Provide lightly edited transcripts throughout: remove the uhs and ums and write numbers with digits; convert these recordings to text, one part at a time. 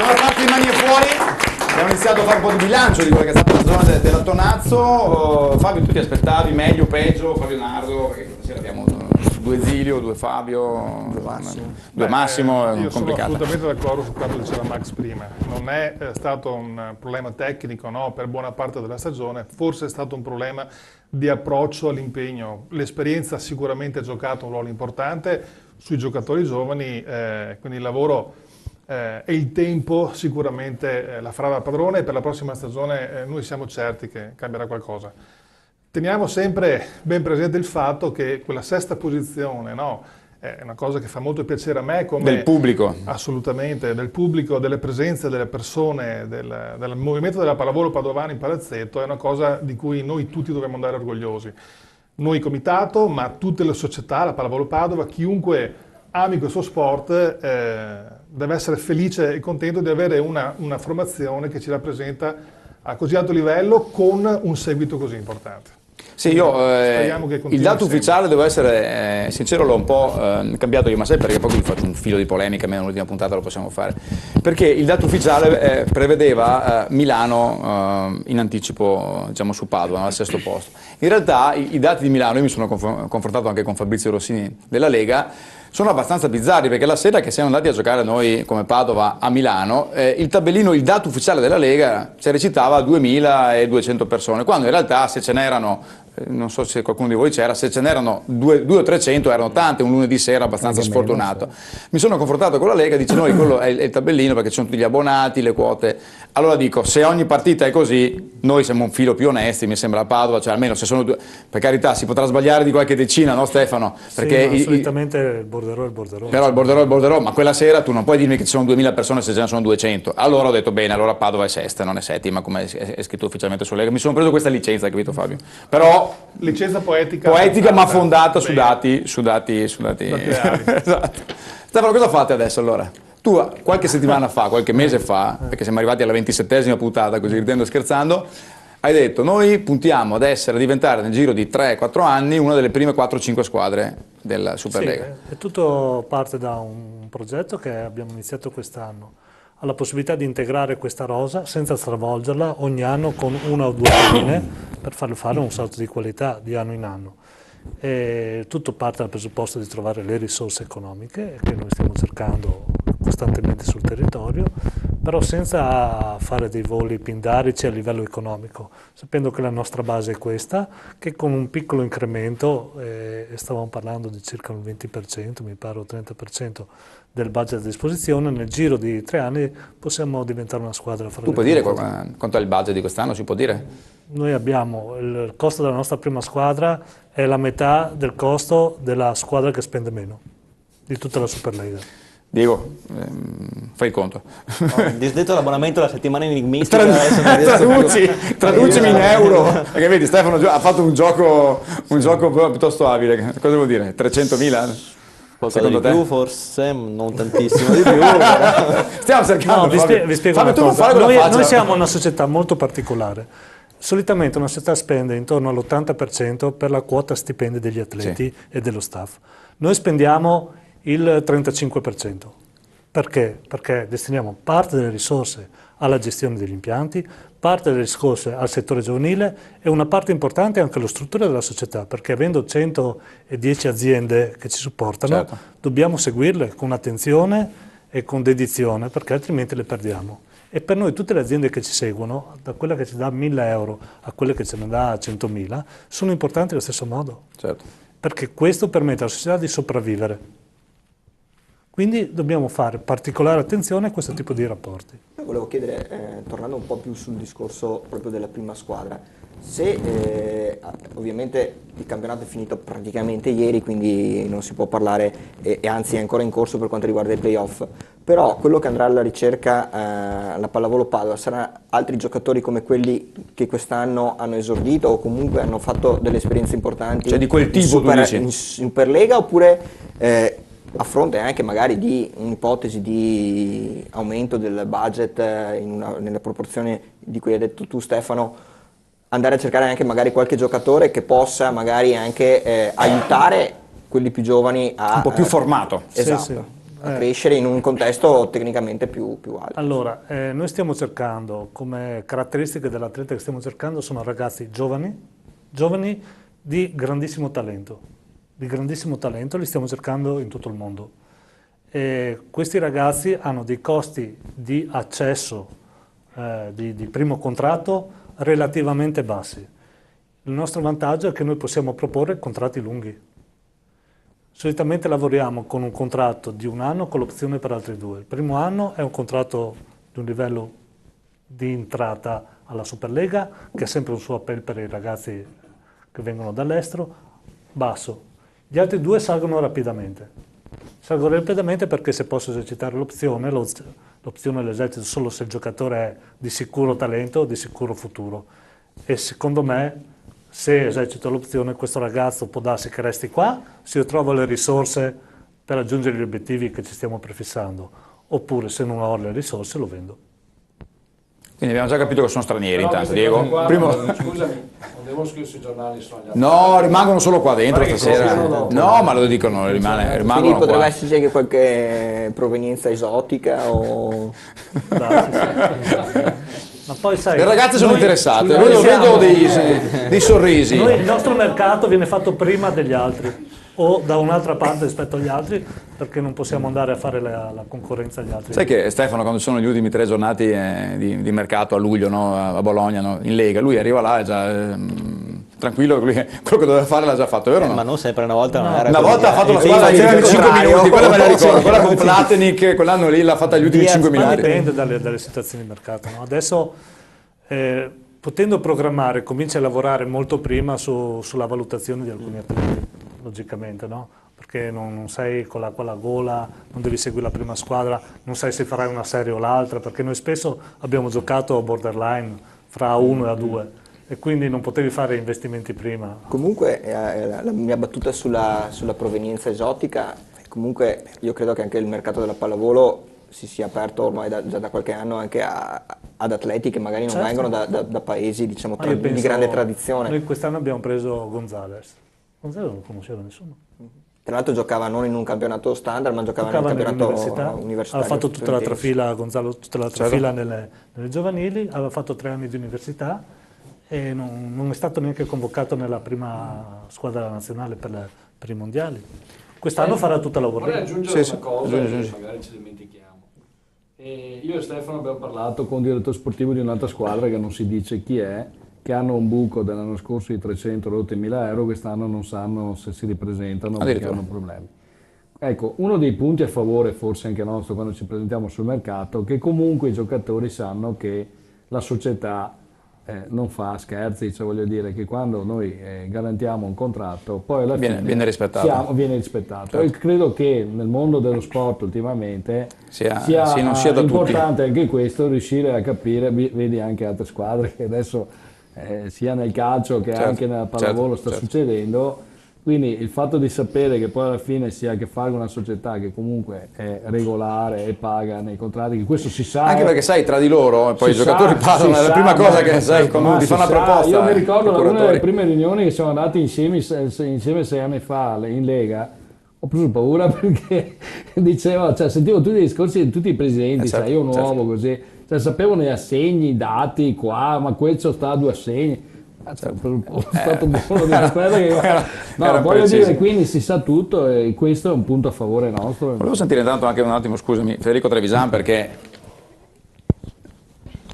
Abbiamo la parte di mani fuori, abbiamo iniziato a fare un po' di bilancio di quella che è stata la zona della Tonazzo. Fabio, tu ti aspettavi meglio o peggio? Fabio Nardo, perché stasera abbiamo due Zilio, due Fabio, due Massimo, è io complicato. Sono assolutamente d'accordo su quanto diceva Max prima. Non è stato un problema tecnico, no, per buona parte della stagione, forse è stato un problema di approccio all'impegno. L'esperienza sicuramente ha giocato un ruolo importante sui giocatori giovani, quindi il lavoro e il tempo sicuramente la farà da padrone, e per la prossima stagione noi siamo certi che cambierà qualcosa. Teniamo sempre ben presente il fatto che quella sesta posizione, no, è una cosa che fa molto piacere a me, come del pubblico. Assolutamente, del pubblico, delle presenze delle persone, del movimento della pallavolo padovana in palazzetto, è una cosa di cui noi tutti dobbiamo andare orgogliosi. Noi comitato, ma tutte le società, la Pallavolo Padova, chiunque ami questo sport deve essere felice e contento di avere una formazione che ci rappresenta a così alto livello con un seguito così importante. Sì, io il dato ufficiale, devo essere sincero, l'ho un po' cambiato io, ma sai perché? Poi vi faccio un filo di polemica, almeno l'ultima puntata lo possiamo fare. Perché il dato ufficiale prevedeva Milano in anticipo, diciamo, su Padova, al sesto posto. In realtà i dati di Milano, io mi sono confrontato anche con Fabrizio Rossini della Lega, sono abbastanza bizzarri, perché la sera che siamo andati a giocare noi come Padova a Milano, il tabellino, il dato ufficiale della Lega ci recitava 2200 persone, quando in realtà se ce n'erano, non so se qualcuno di voi c'era, se ce n'erano 200 o 300 erano tante, un lunedì sera abbastanza sfortunato. Mi sono confrontato con la Lega, dice noi quello è il tabellino perché ci sono tutti gli abbonati, le quote. Allora dico, se ogni partita è così, noi siamo un filo più onesti, mi sembra, a Padova, cioè almeno se sono due, per carità si potrà sbagliare di qualche decina, no Stefano? Perché sì, solitamente il borderò è il borderò. Però il borderò, ma quella sera tu non puoi dirmi che ci sono 2000 persone se ce ne sono 200. Allora ho detto bene, allora Padova è sesta, non è settima, come è scritto ufficialmente sulla Lega. Mi sono preso questa licenza, capito Fabio? Però licenza poetica ma fondata su dati. Esatto. Stefano, cosa fate adesso allora? Tu qualche settimana fa, qualche mese fa, perché siamo arrivati alla 27esima puntata, così ridendo e scherzando, hai detto noi puntiamo ad diventare nel giro di 3-4 anni una delle prime 4-5 squadre della Superlega. Sì, è tutto parte da un progetto che abbiamo iniziato quest'anno. Ha la possibilità di integrare questa rosa senza stravolgerla ogni anno con una o due linee per farle fare un salto di qualità di anno in anno. E tutto parte dal presupposto di trovare le risorse economiche che noi stiamo cercando costantemente sul territorio, però senza fare dei voli pindarici a livello economico, sapendo che la nostra base è questa, che con un piccolo incremento, stavamo parlando di circa un 20%, mi pare, o 30% del budget a disposizione, nel giro di 3 anni possiamo diventare una squadra. Tu puoi dire quanto è il budget di quest'anno? Si può dire? Noi abbiamo, il costo della nostra prima squadra è la metà del costo della squadra che spende meno, di tutta la Superlega. Diego, fai il conto. Ho disdetto l'abbonamento la settimana enigmistica. Traducimi in euro. Perché vedi, Stefano ha fatto un gioco piuttosto abile. Cosa vuol dire? 300.000? Qualcosa di più, forse, non tantissimo di più. Stiamo cercando. No, vi spiego una cosa. Noi siamo una società molto particolare. Solitamente una società spende intorno all'80% per la quota stipendi degli atleti e dello staff. Noi spendiamo il 35%. Perché? Perché destiniamo parte delle risorse alla gestione degli impianti, parte delle risorse al settore giovanile e una parte importante anche alla struttura della società, perché avendo 110 aziende che ci supportano, dobbiamo seguirle con attenzione e con dedizione, perché altrimenti le perdiamo. E per noi tutte le aziende che ci seguono, da quella che ci dà 1.000 euro a quella che ce ne dà 100.000, sono importanti allo stesso modo. Perché questo permette alla società di sopravvivere. Quindi dobbiamo fare particolare attenzione a questo tipo di rapporti. Volevo chiedere, tornando un po' più sul discorso proprio della prima squadra, se ovviamente il campionato è finito praticamente ieri, quindi non si può parlare, e anzi è ancora in corso per quanto riguarda i playoff, però quello che andrà alla ricerca la Pallavolo Padova sarà altri giocatori come quelli che quest'anno hanno esordito o comunque hanno fatto delle esperienze importanti, cioè di quel tipo in Superlega, oppure a fronte anche magari di un'ipotesi di aumento del budget nella proporzione di cui hai detto tu Stefano, andare a cercare anche magari qualche giocatore che possa magari anche aiutare quelli più giovani a... Un po' più formato. Esatto. Sì. a crescere in un contesto tecnicamente più alto. Allora, noi stiamo cercando, come caratteristiche dell'atleta che stiamo cercando, sono ragazzi giovani di grandissimo talento. Di grandissimo talento li stiamo cercando in tutto il mondo. E questi ragazzi hanno dei costi di accesso di primo contratto relativamente bassi. Il nostro vantaggio è che noi possiamo proporre contratti lunghi. Solitamente lavoriamo con un contratto di 1 anno con l'opzione per altri 2. Il primo anno è un contratto di un livello di entrata alla Superlega, che è sempre un suo appello per i ragazzi che vengono dall'estero, basso. Gli altri 2 salgono rapidamente. Salgono rapidamente perché se posso esercitare l'opzione l'esercito solo se il giocatore è di sicuro talento, di sicuro futuro. E secondo me, se esercito l'opzione, questo ragazzo può darsi che resti qua, se io trovo le risorse per raggiungere gli obiettivi che ci stiamo prefissando, oppure se non ho le risorse lo vendo. Quindi abbiamo già capito che sono stranieri intanto, Diego. Scusami, non devono scrivere sui giornali, sono gli altri. No, rimangono solo qua dentro stasera. No, ma lo dicono, rimangono Quindi qua. potrebbe esserci anche qualche provenienza esotica o... Ma poi sai, le ragazze sono interessate, io vedo dei sorrisi. Il nostro mercato viene fatto prima degli altri o da un'altra parte rispetto agli altri, perché non possiamo andare a fare la concorrenza agli altri. Sai che Stefano, quando sono gli ultimi 3 giornate di mercato a luglio, no, a Bologna, no, in Lega, lui arriva là e già tranquillo, quello che doveva fare l'ha già fatto, vero? No? Ma non sempre, una volta non era una così. volta ha fatto la squadra agli ultimi 5 minuti, quella me la ricordo, quella con Platenic, quell'anno lì l'ha fatta agli ultimi 5 minuti. Dipende dalle situazioni di mercato. No? Adesso, potendo programmare, cominci a lavorare molto prima sulla valutazione di alcuni atleti, logicamente, no? Perché non sei con l'acqua alla gola, non devi seguire la prima squadra, non sai se farai una serie o l'altra, perché noi spesso abbiamo giocato borderline fra A1 e A2 e quindi non potevi fare investimenti prima. Comunque la mia battuta sulla provenienza esotica, comunque io credo che anche il mercato della pallavolo si sia aperto ormai già da qualche anno anche ad atleti che magari non vengono da paesi, diciamo, di grande tradizione. Noi quest'anno abbiamo preso Gonzalez. Gonzalez non lo conosceva nessuno. Tra l'altro giocava non in un campionato standard, ma giocava nel campionato universitario. Aveva fatto tutta la trafila, Gonzalo, tutta la trafila nelle giovanili, aveva fatto 3 anni di università e non è stato neanche convocato nella prima squadra nazionale per i mondiali. Quest'anno farà tutta la Vorrei aggiungere una cosa che magari ci dimentichiamo. Io e Stefano abbiamo parlato con il direttore sportivo di un'altra squadra che non si dice chi è, che hanno un buco dell'anno scorso di 300.000 euro, quest'anno non sanno se si ripresentano perché hanno problemi. Ecco, uno dei punti a favore forse anche nostro quando ci presentiamo sul mercato, che comunque i giocatori sanno che la società non fa scherzi, cioè voglio dire che quando noi garantiamo un contratto poi alla fine viene rispettato. Viene rispettato. Certo. E credo che nel mondo dello sport ultimamente sia sia da importante tutti. anche questo, riuscire a capire, vedi anche altre squadre che adesso sia nel calcio che anche nella pallavolo sta succedendo, quindi il fatto di sapere che poi alla fine si ha a che fare con una società che comunque è regolare e paga nei contratti, che questo si sa. Anche perché sai, tra di loro, poi i giocatori parlano, è la prima cosa che sai, quando ti fanno una proposta. Io mi ricordo una delle prime riunioni che siamo andati insieme 6 anni fa in Lega, ho preso paura perché diceva, cioè sentivo tutti i discorsi di tutti i presidenti, sai, io nuovo così, cioè sapevano gli assegni, i dati qua, ma questo sta a 2 assegni. È stato buono della squadra che voglio dire, quindi si sa tutto e questo è un punto a favore nostro. Volevo sentire intanto anche un attimo, scusami, Federico Trevisan, perché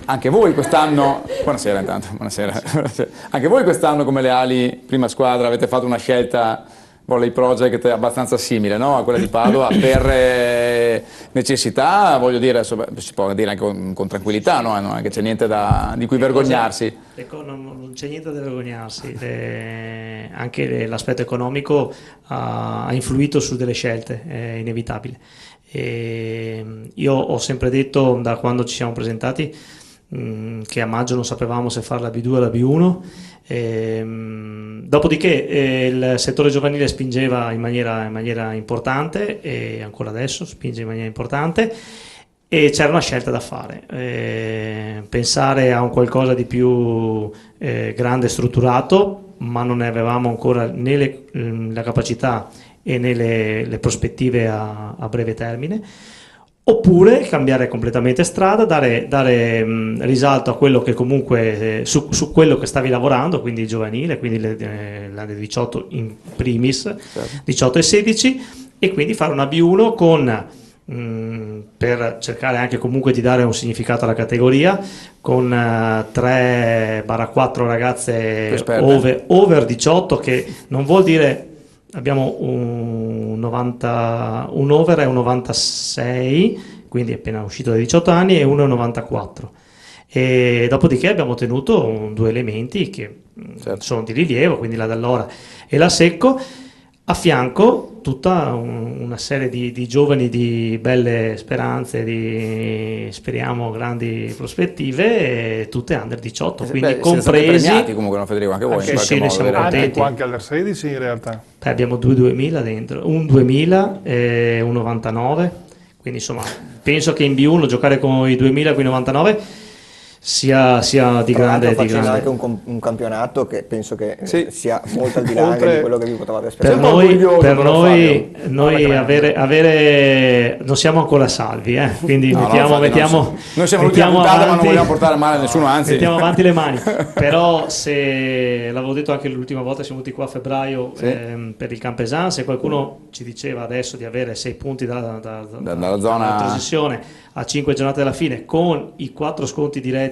anche voi quest'anno, buonasera intanto, buonasera. Anche voi quest'anno come le ali prima squadra avete fatto una scelta volley project abbastanza simile, no? A quella di Padova per necessità, voglio dire, si può dire anche con tranquillità, no? Non è che c'è niente di cui vergognarsi. Non c'è niente da vergognarsi, anche l'aspetto economico ha influito su delle scelte, è inevitabile. Io ho sempre detto da quando ci siamo presentati che a maggio non sapevamo se fare la B2 o la B1, dopodiché il settore giovanile spingeva in maniera importante e ancora adesso spinge in maniera importante e c'era una scelta da fare, pensare a un qualcosa di più grande e strutturato, ma non ne avevamo ancora né la capacità e nelle prospettive a breve termine, oppure cambiare completamente strada, dare risalto a quello che comunque su quello che stavi lavorando, quindi il giovanile, quindi l'Under 18 in primis, certo. 18 e 16, e quindi fare una B1 con per cercare anche comunque di dare un significato alla categoria, con 3-4 ragazze over 18, che non vuol dire abbiamo un over è un 96, quindi appena uscito dai 18 anni, e uno è un 94. E dopodiché abbiamo ottenuto 2 elementi che certo. sono di rilievo, quindi la Dall'Ora e la Secco, a fianco tutta una serie di giovani di belle speranze, di speriamo grandi prospettive, e tutte under 18, quindi compresi. Siete premiati comunque, no, Federico, anche voi anche in qualche modo, siamo contenti. Anche under 16 in realtà. Abbiamo 2 2000 dentro, un 2000 e un 99, quindi insomma penso che in B1 giocare con i 2000 e con i 99 sia di grande. Facendo anche un campionato che penso che sia molto al di là di quello che vi potevate aspettare. Per noi avere non siamo ancora salvi, quindi mettiamo noi siamo l'ultima puntata, ma non vogliamo portare male a nessuno, anzi mettiamo avanti le mani. Però, se l'avevo detto anche l'ultima volta, siamo venuti qua a febbraio per il Campesan, se qualcuno ci diceva adesso di avere 6 punti dalla zona transizione a 5 giornate alla fine, con i 4 sconti diretti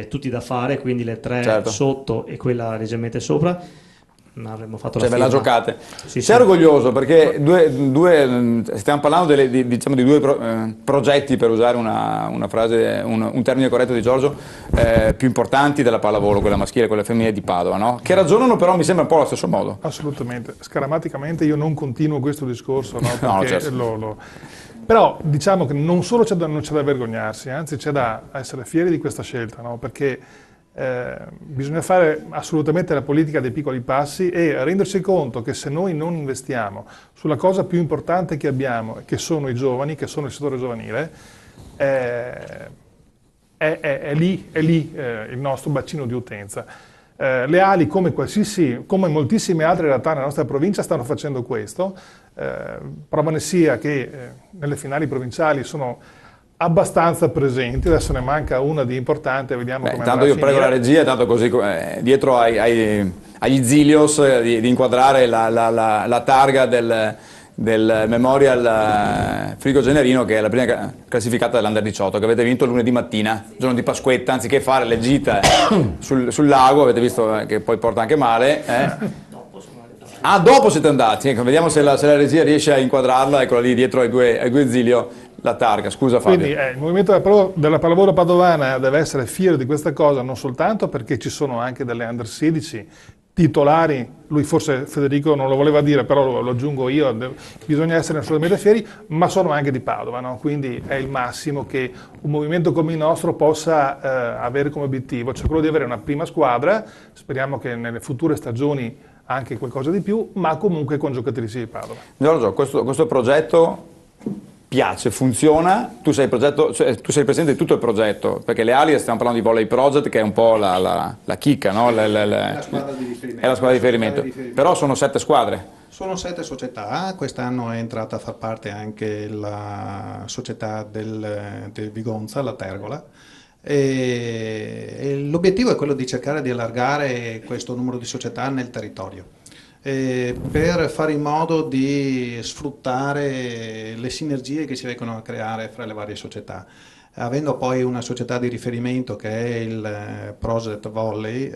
tutti da fare, quindi le 3 certo. sotto e quella leggermente sopra, avremmo fatto la ve la giocate. Sei orgoglioso perché stiamo parlando diciamo di 2 progetti, per usare una frase, un termine corretto di Giorgio, più importanti della pallavolo, quella maschile e quella femminile di Padova, no? Che ragionano però mi sembra un po' allo stesso modo. Assolutamente, scaramanticamente io non continuo questo discorso, no? Perché certo. Però diciamo che non solo non c'è da vergognarsi, anzi c'è da essere fieri di questa scelta, no? Perché bisogna fare assolutamente la politica dei piccoli passi e renderci conto che se noi non investiamo sulla cosa più importante che abbiamo, che sono i giovani, che sono il settore giovanile, è lì il nostro bacino di utenza. Le ali, come moltissime altre realtà nella nostra provincia, stanno facendo questo. Prova ne sia che nelle finali provinciali sono abbastanza presenti, adesso ne manca una di importante, vediamo come tanto io prego la regia, tanto così dietro agli Zilios di inquadrare la targa del Memorial Frigo Generino, che è la prima classificata dell'Under 18, che avete vinto lunedì mattina, giorno di Pasquetta, anziché fare le gite sul lago, avete visto che poi porta anche male. Dopo siete andati, ecco, vediamo se la regia riesce a inquadrarla, eccola lì dietro ai due Zilio, la targa. Scusa Fabio. Quindi il movimento della pallavolo padovana deve essere fiero di questa cosa, non soltanto perché ci sono anche delle under 16 titolari, lui forse Federico non lo voleva dire, però lo aggiungo io, bisogna essere assolutamente fieri, ma sono anche di Padova, no? Quindi è il massimo che un movimento come il nostro possa avere come obiettivo, cioè quello di avere una prima squadra, speriamo che nelle future stagioni anche qualcosa di più, ma comunque con giocatrici di Padova. Giorgio, questo progetto piace, funziona, tu sei presente di tutto il progetto, perché le ali, stiamo parlando di Volley Project, che è un po' la chicca, no? È la squadra di riferimento. È la squadra di riferimento, però sono 7 squadre. Sono 7 società, quest'anno è entrata a far parte anche la società del Vigonza, la Tergola, e l'obiettivo è quello di cercare di allargare questo numero di società nel territorio, per fare in modo di sfruttare le sinergie che si riescono a creare fra le varie società. Avendo poi una società di riferimento che è il Proset Volley,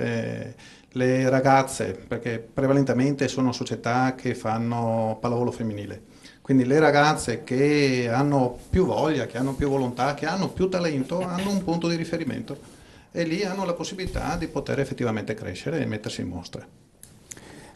le ragazze, perché prevalentemente sono società che fanno pallavolo femminile, quindi le ragazze che hanno più voglia, che hanno più volontà, che hanno più talento, hanno un punto di riferimento e lì hanno la possibilità di poter effettivamente crescere e mettersi in mostra.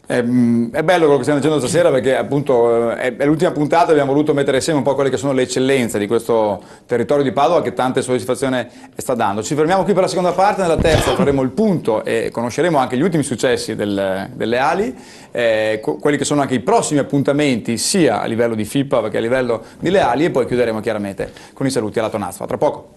È bello quello che stiamo dicendo stasera, perché appunto è l'ultima puntata, abbiamo voluto mettere insieme un po' quelle che sono le eccellenze di questo territorio di Padova che tante soddisfazioni sta dando. Ci fermiamo qui per la seconda parte, nella terza faremo il punto e conosceremo anche gli ultimi successi delle ali, quelli che sono anche i prossimi appuntamenti sia a livello di FIPPA che a livello di Leali, e poi chiuderemo chiaramente con i saluti alla Tonazza. Tra poco.